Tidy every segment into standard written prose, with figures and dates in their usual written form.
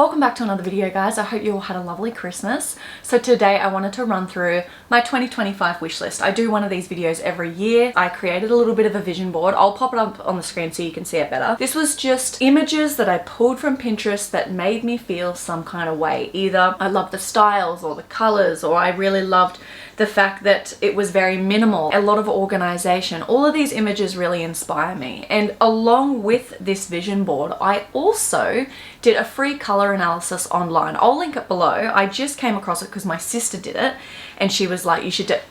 Welcome back to another video, guys. I hope you all had a lovely Christmas. So today I wanted to run through my 2025 wish list. I do one of these videos every year. I created a little bit of a vision board. I'll pop it up on the screen so you can see it better. This was just images that I pulled from Pinterest that made me feel some kind of way. Either I loved the styles or the colors, or I really loved the fact that it was very minimal, a lot of organization. All of these images really inspire me. And along with this vision board, I also did a free color analysis online. I'll link it below. I just came across it because my sister did it and she was like,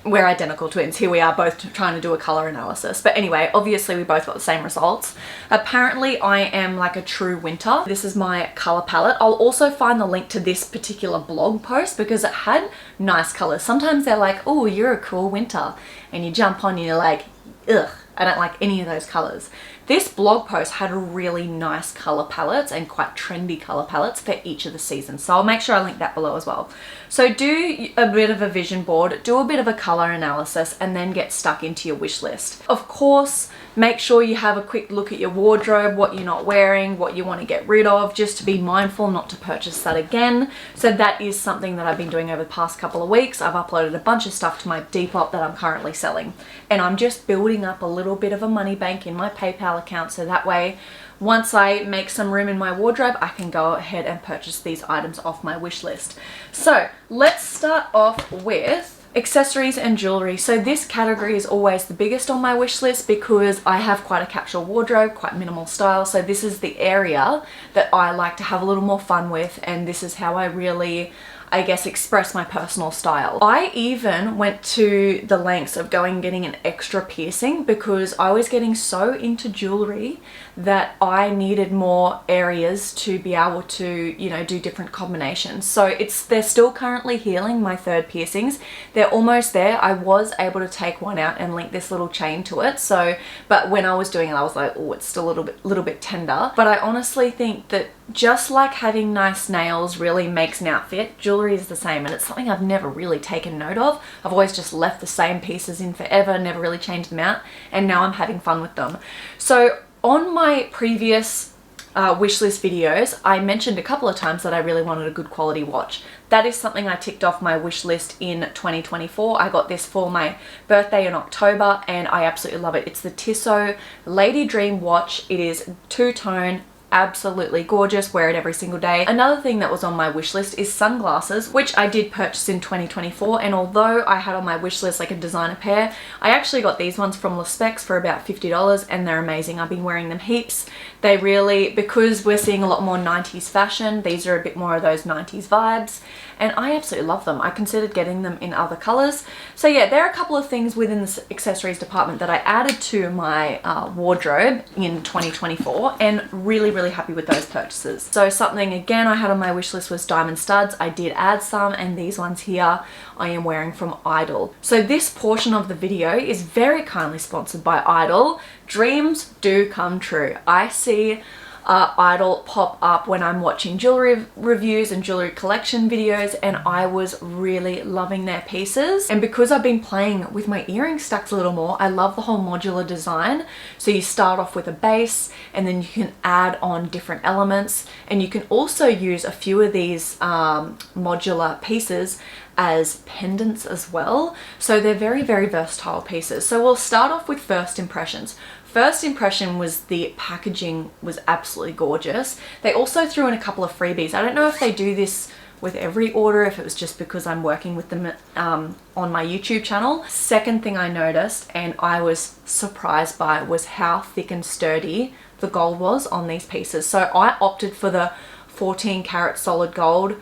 we're identical twins. Here we are both trying to do a color analysis. But anyway, obviously we both got the same results. Apparently I am like a true winter. This is my color palette. I'll also find the link to this particular blog post because it had nice colors. Sometimes they're like, oh, you're a cool winter. And you jump on and you're like, ugh, I don't like any of those colors. This blog post had really nice color palettes and quite trendy color palettes for each of the seasons. So I'll make sure I link that below as well. So do a bit of a vision board, do a bit of a color analysis, and then get stuck into your wish list. Of course, make sure you have a quick look at your wardrobe, what you're not wearing, what you want to get rid of, just to be mindful not to purchase that again. So that is something that I've been doing over the past couple of weeks. I've uploaded a bunch of stuff to my Depop that I'm currently selling. And I'm just building up a little bit of a money bank in my PayPal account, so that way once I make some room in my wardrobe, I can go ahead and purchase these items off my wish list. So let's start off with accessories and jewelry. So this category is always the biggest on my wish list because I have quite a capsule wardrobe, quite minimal style. So this is the area that I like to have a little more fun with, and this is how I really, I guess, express my personal style. I even went to the lengths of getting an extra piercing because I was getting so into jewelry that I needed more areas to be able to, you know, do different combinations. So they're still currently healing, my third piercings. They're almost there. I was able to take one out and link this little chain to it. So, but when I was doing it, I was like, oh, it's still a little bit tender. But I honestly think that just like having nice nails really makes an outfit, jewelry is the same, and it's something I've never really taken note of. I've always just left the same pieces in forever, never really changed them out, and now I'm having fun with them. So on my previous wishlist videos, I mentioned a couple of times that I really wanted a good quality watch. That is something I ticked off my wish list in 2024. I got this for my birthday in October and I absolutely love it. It's the Tissot Lady Dream watch. It is two-tone, absolutely gorgeous, wear it every single day. Another thing that was on my wish list is sunglasses, which I did purchase in 2024, and although I had on my wish list like a designer pair, I actually got these ones from Le Specs for about $50 and they're amazing. I've been wearing them heaps. They really, because we're seeing a lot more 90s fashion, these are a bit more of those 90s vibes, and I absolutely love them. I considered getting them in other colors. So yeah, there are a couple of things within the accessories department that I added to my wardrobe in 2024, and really happy with those purchases. So something again I had on my wish list was diamond studs. I did add some, and these ones here I am wearing from Idyl. So this portion of the video is very kindly sponsored by Idyl. Dreams do come true. I see Idyl pop up when I'm watching jewelry reviews and jewelry collection videos, and I was really loving their pieces. And because I've been playing with my earring stacks a little more, I love the whole modular design. So you start off with a base and then you can add on different elements, and you can also use a few of these modular pieces as pendants as well. So they're very versatile pieces. So we'll start off with first impressions. First impression was the packaging was absolutely gorgeous. They also threw in a couple of freebies. I don't know if they do this with every order, if it was just because I'm working with them on my YouTube channel. Second thing I noticed, and I was surprised by, was how thick and sturdy the gold was on these pieces. So I opted for the 14 karat solid gold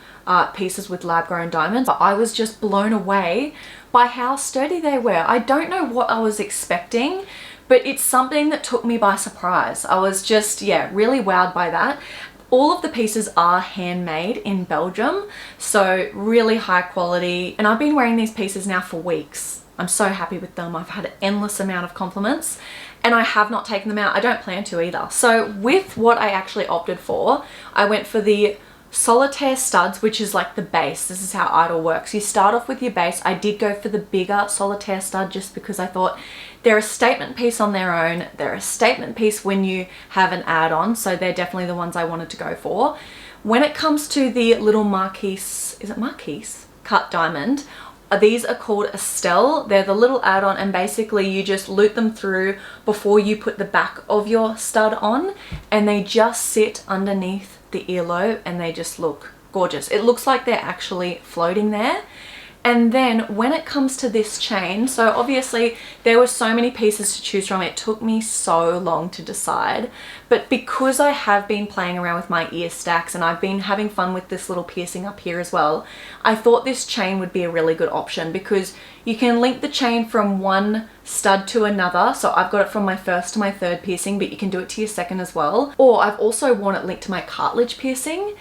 pieces with lab grown diamonds, but I was just blown away by how sturdy they were. I don't know what I was expecting, but it's something that took me by surprise. I was just, yeah, really wowed by that. All of the pieces are handmade in Belgium, so really high quality. And I've been wearing these pieces now for weeks. I'm so happy with them. I've had an endless amount of compliments, and I have not taken them out. I don't plan to either. So with what I actually opted for, I went for the solitaire studs, which is like the base. This is how Idyl works. You start off with your base. I did go for the bigger solitaire stud just because I thought they're a statement piece on their own. They're a statement piece when you have an add-on, so they're definitely the ones I wanted to go for. When it comes to the little Marquise, is it Marquise? Cut diamond. These are called Estelle. They're the little add-on, and basically you just loop them through before you put the back of your stud on, and they just sit underneath the earlobe and they just look gorgeous. It looks like they're actually floating there. And then when it comes to this chain, so obviously there were so many pieces to choose from, it took me so long to decide, but because I have been playing around with my ear stacks and I've been having fun with this little piercing up here as well, I thought this chain would be a really good option because you can link the chain from one stud to another. So I've got it from my first to my third piercing, but you can do it to your second as well. Or I've also worn it linked to my cartilage piercing.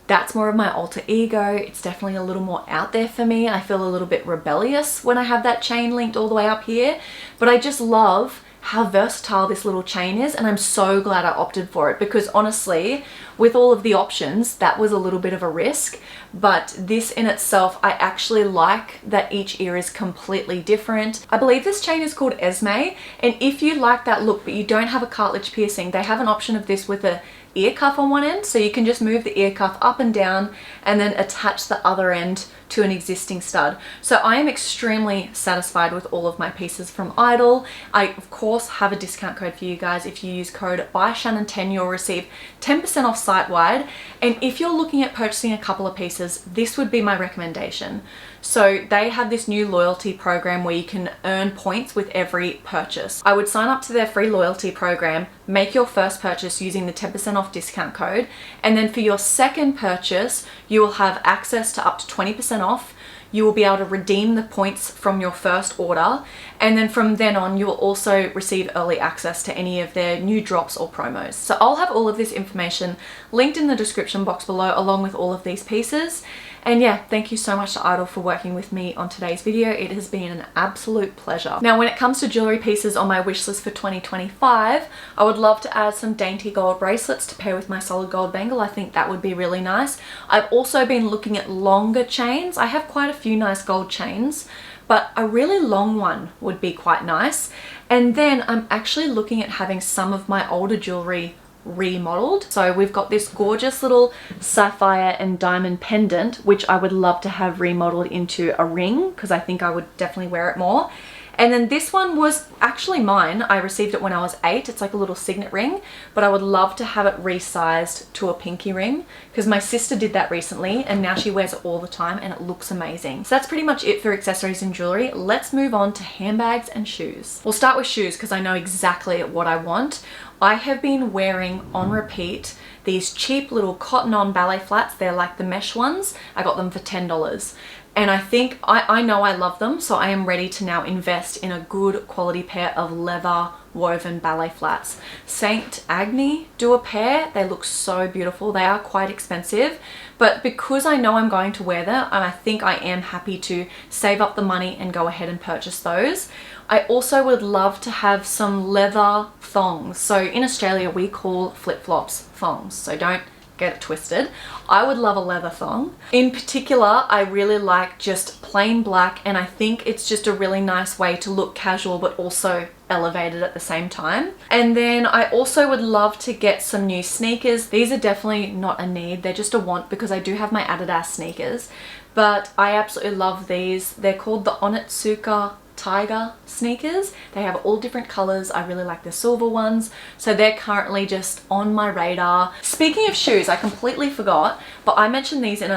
That's more of my alter ego. It's definitely a little more out there for me. I feel a little bit rebellious when I have that chain linked all the way up here, but I just love how versatile this little chain is, and I'm so glad I opted for it because honestly, with all of the options, that was a little bit of a risk, but this in itself, I actually like that each ear is completely different. I believe this chain is called Esme, and if you like that look but you don't have a cartilage piercing, they have an option of this with a ear cuff on one end, so you can just move the ear cuff up and down and then attach the other end to an existing stud. So I am extremely satisfied with all of my pieces from Idyl. I of course have a discount code for you guys. If you use code BYSHANNON10 you'll receive 10% off site-wide, and if you're looking at purchasing a couple of pieces, this would be my recommendation. So they have this new loyalty program where you can earn points with every purchase. I would sign up to their free loyalty program, make your first purchase using the 10% off discount code, and then for your second purchase, you will have access to up to 20% off. You will be able to redeem the points from your first order, and then from then on you will also receive early access to any of their new drops or promos. So I'll have all of this information linked in the description box below along with all of these pieces. And yeah, thank you so much to Idyl for working with me on today's video. It has been an absolute pleasure. Now, when it comes to jewelry pieces on my wish list for 2025, I would love to add some dainty gold bracelets to pair with my solid gold bangle. I think that would be really nice. I've also been looking at longer chains. I have quite a few nice gold chains, but a really long one would be quite nice. And then I'm actually looking at having some of my older jewelry remodeled. So we've got this gorgeous little sapphire and diamond pendant, which I would love to have remodeled into a ring because I think I would definitely wear it more. And then this one was actually mine. I received it when I was 8. It's like a little signet ring, but I would love to have it resized to a pinky ring because my sister did that recently and now she wears it all the time and it looks amazing. So that's pretty much it for accessories and jewelry. Let's move on to handbags and shoes. We'll start with shoes because I know exactly what I want. I have been wearing on repeat these cheap little cotton on ballet flats. They're like the mesh ones. I got them for $10. And I think, I know I love them, so I am ready to now invest in a good quality pair of leather woven ballet flats. St. Agni do a pair. They look so beautiful. They are quite expensive, but because I know I'm going to wear them, I think I am happy to save up the money and go ahead and purchase those. I also would love to have some leather thongs. So in Australia, we call flip-flops thongs, so don't get it twisted. I would love a leather thong. In particular, I really like just plain black, and I think it's just a really nice way to look casual but also elevated at the same time. And then I also would love to get some new sneakers. These are definitely not a need, they're just a want because I do have my Adidas sneakers, but I absolutely love these. They're called the Onitsuka Tiger sneakers. They have all different colors. I really like the silver ones, so they're currently just on my radar. Speaking of shoes, I completely forgot, but I mentioned these in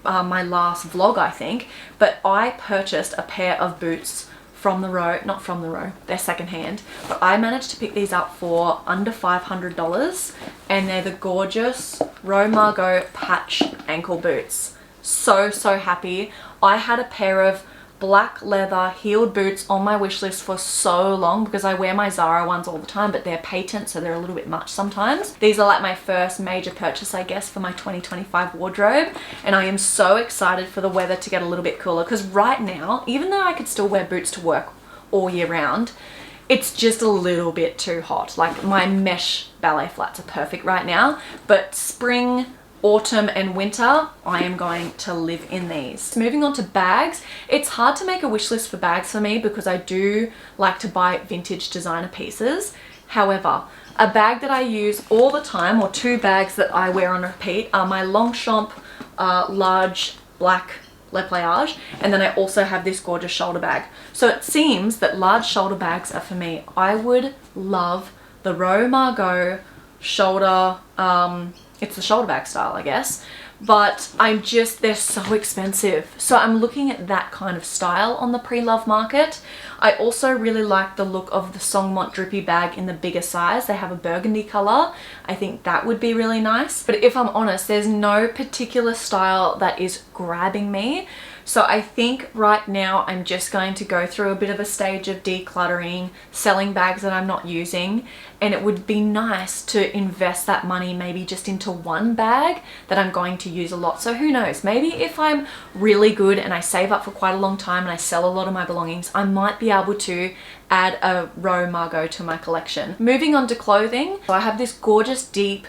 my last vlog I think, but I purchased a pair of boots from the Row, not from the Row, they're secondhand, but I managed to pick these up for under $500, and they're the gorgeous Row Margaux Patch ankle boots. So happy. I had a pair of black leather heeled boots on my wish list for so long because I wear my Zara ones all the time, but they're patent, so they're a little bit much sometimes. These are like my first major purchase, I guess, for my 2025 wardrobe, and I am so excited for the weather to get a little bit cooler because right now, even though I could still wear boots to work all year round, it's just a little bit too hot. Like my mesh ballet flats are perfect right now, but spring, autumn and winter, I am going to live in these. Moving on to bags, it's hard to make a wish list for bags for me because I do like to buy vintage designer pieces. However, A bag that I use all the time, or two bags that I wear on repeat, are my Longchamp large black Le Plage, and then I also have this gorgeous shoulder bag. So it seems that large shoulder bags are for me. I would love the Row Margaux shoulder, it's the shoulder bag style, I guess, but they're so expensive. So I'm looking at that kind of style on the pre-love market. I also really like the look of the Songmont drippy bag in the bigger size. They have a burgundy color. I think that would be really nice. But if I'm honest, there's no particular style that is grabbing me. So I think right now I'm just going to go through a bit of a stage of decluttering, selling bags that I'm not using, and it would be nice to invest that money maybe just into one bag that I'm going to use a lot. So who knows, maybe if I'm really good and I save up for quite a long time and I sell a lot of my belongings, I might be able to add a Row Margaux to my collection. Moving on to clothing, so I have this gorgeous deep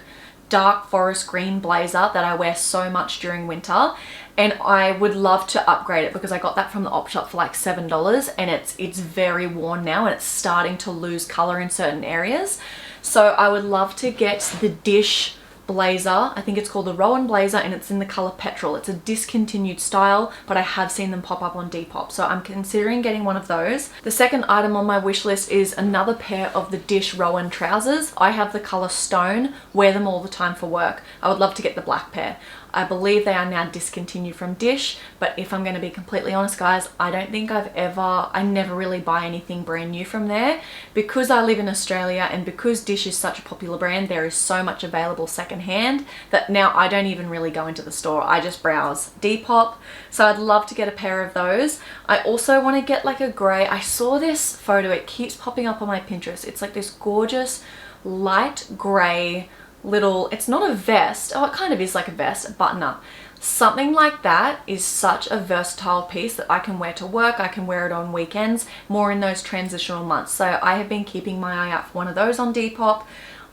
dark forest green blazer that I wear so much during winter, and I would love to upgrade it because I got that from the op shop for like $7, and it's very worn now and it's starting to lose color in certain areas. So I would love to get the Dish blazer. I think it's called the Rowan blazer, and it's in the color petrol. It's a discontinued style, but I have seen them pop up on Depop, so I'm considering getting one of those. The second item on my wish list is another pair of the Dish Rowan trousers. I have the color Stone, wear them all the time for work. I would love to get the black pair. I believe they are now discontinued from Dish, but if I'm going to be completely honest, guys, I don't think I never really buy anything brand new from there. Because I live in Australia and because Dish is such a popular brand, there is so much available secondhand that now I don't even really go into the store. I just browse Depop. So I'd love to get a pair of those. I also want to get like a grey. I saw this photo, it keeps popping up on my Pinterest. It's like this gorgeous light grey little, it's not a vest, oh it kind of is like a vest, a button up. Something like that is such a versatile piece that I can wear to work. I can wear it on weekends, more in those transitional months. So I have been keeping my eye out for one of those on Depop.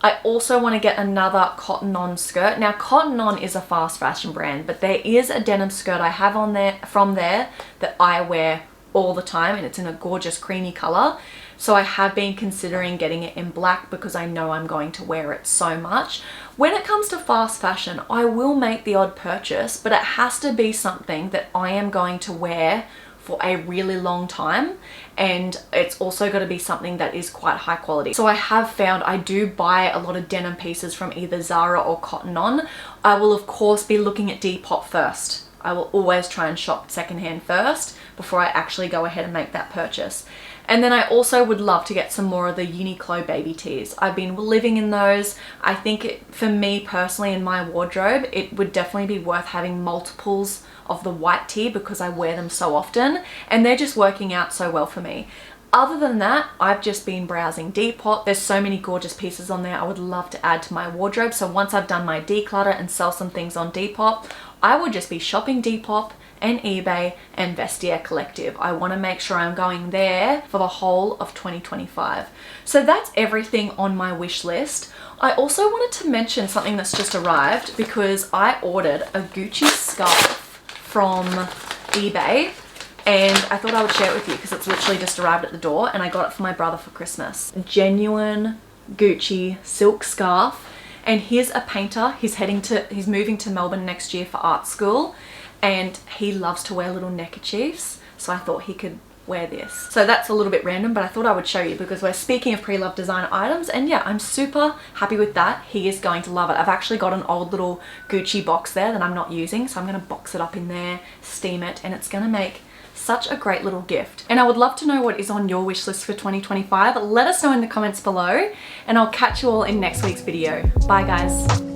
I also want to get another Cotton On skirt. Now Cotton On is a fast fashion brand, but there is a denim skirt I have on there from there that I wear all the time, and it's in a gorgeous creamy color. So I have been considering getting it in black because I know I'm going to wear it so much. When it comes to fast fashion, I will make the odd purchase, but it has to be something that I am going to wear for a really long time, and it's also got to be something that is quite high quality. So I have found I do buy a lot of denim pieces from either Zara or Cotton On. I will of course be looking at Depop first. I will always try and shop secondhand first before I actually go ahead and make that purchase. And then I also would love to get some more of the Uniqlo baby tees. I've been living in those. I think for me personally in my wardrobe, it would definitely be worth having multiples of the white tee because I wear them so often and they're just working out so well for me. Other than that, I've just been browsing Depop. There's so many gorgeous pieces on there I would love to add to my wardrobe. So once I've done my declutter and sell some things on Depop, I would just be shopping Depop and eBay and Vestiaire Collective. I want to make sure I'm going there for the whole of 2025. So that's everything on my wish list. I also wanted to mention something that's just arrived because I ordered a Gucci scarf from eBay, and I thought I would share it with you because it's literally just arrived at the door, and I got it for my brother for Christmas. Genuine Gucci silk scarf. And here's a painter. He's moving to Melbourne next year for art school, and he loves to wear little neckerchiefs, so I thought he could wear this. So that's a little bit random, but I thought I would show you because we're speaking of pre-loved designer items, and yeah, I'm super happy with that. He is going to love it. I've actually got an old little Gucci box there that I'm not using, so I'm going to box it up in there, steam it, and it's going to make such a great little gift. And I would love to know what is on your wish list for 2025. Let us know in the comments below, and I'll catch you all in next week's video. Bye guys.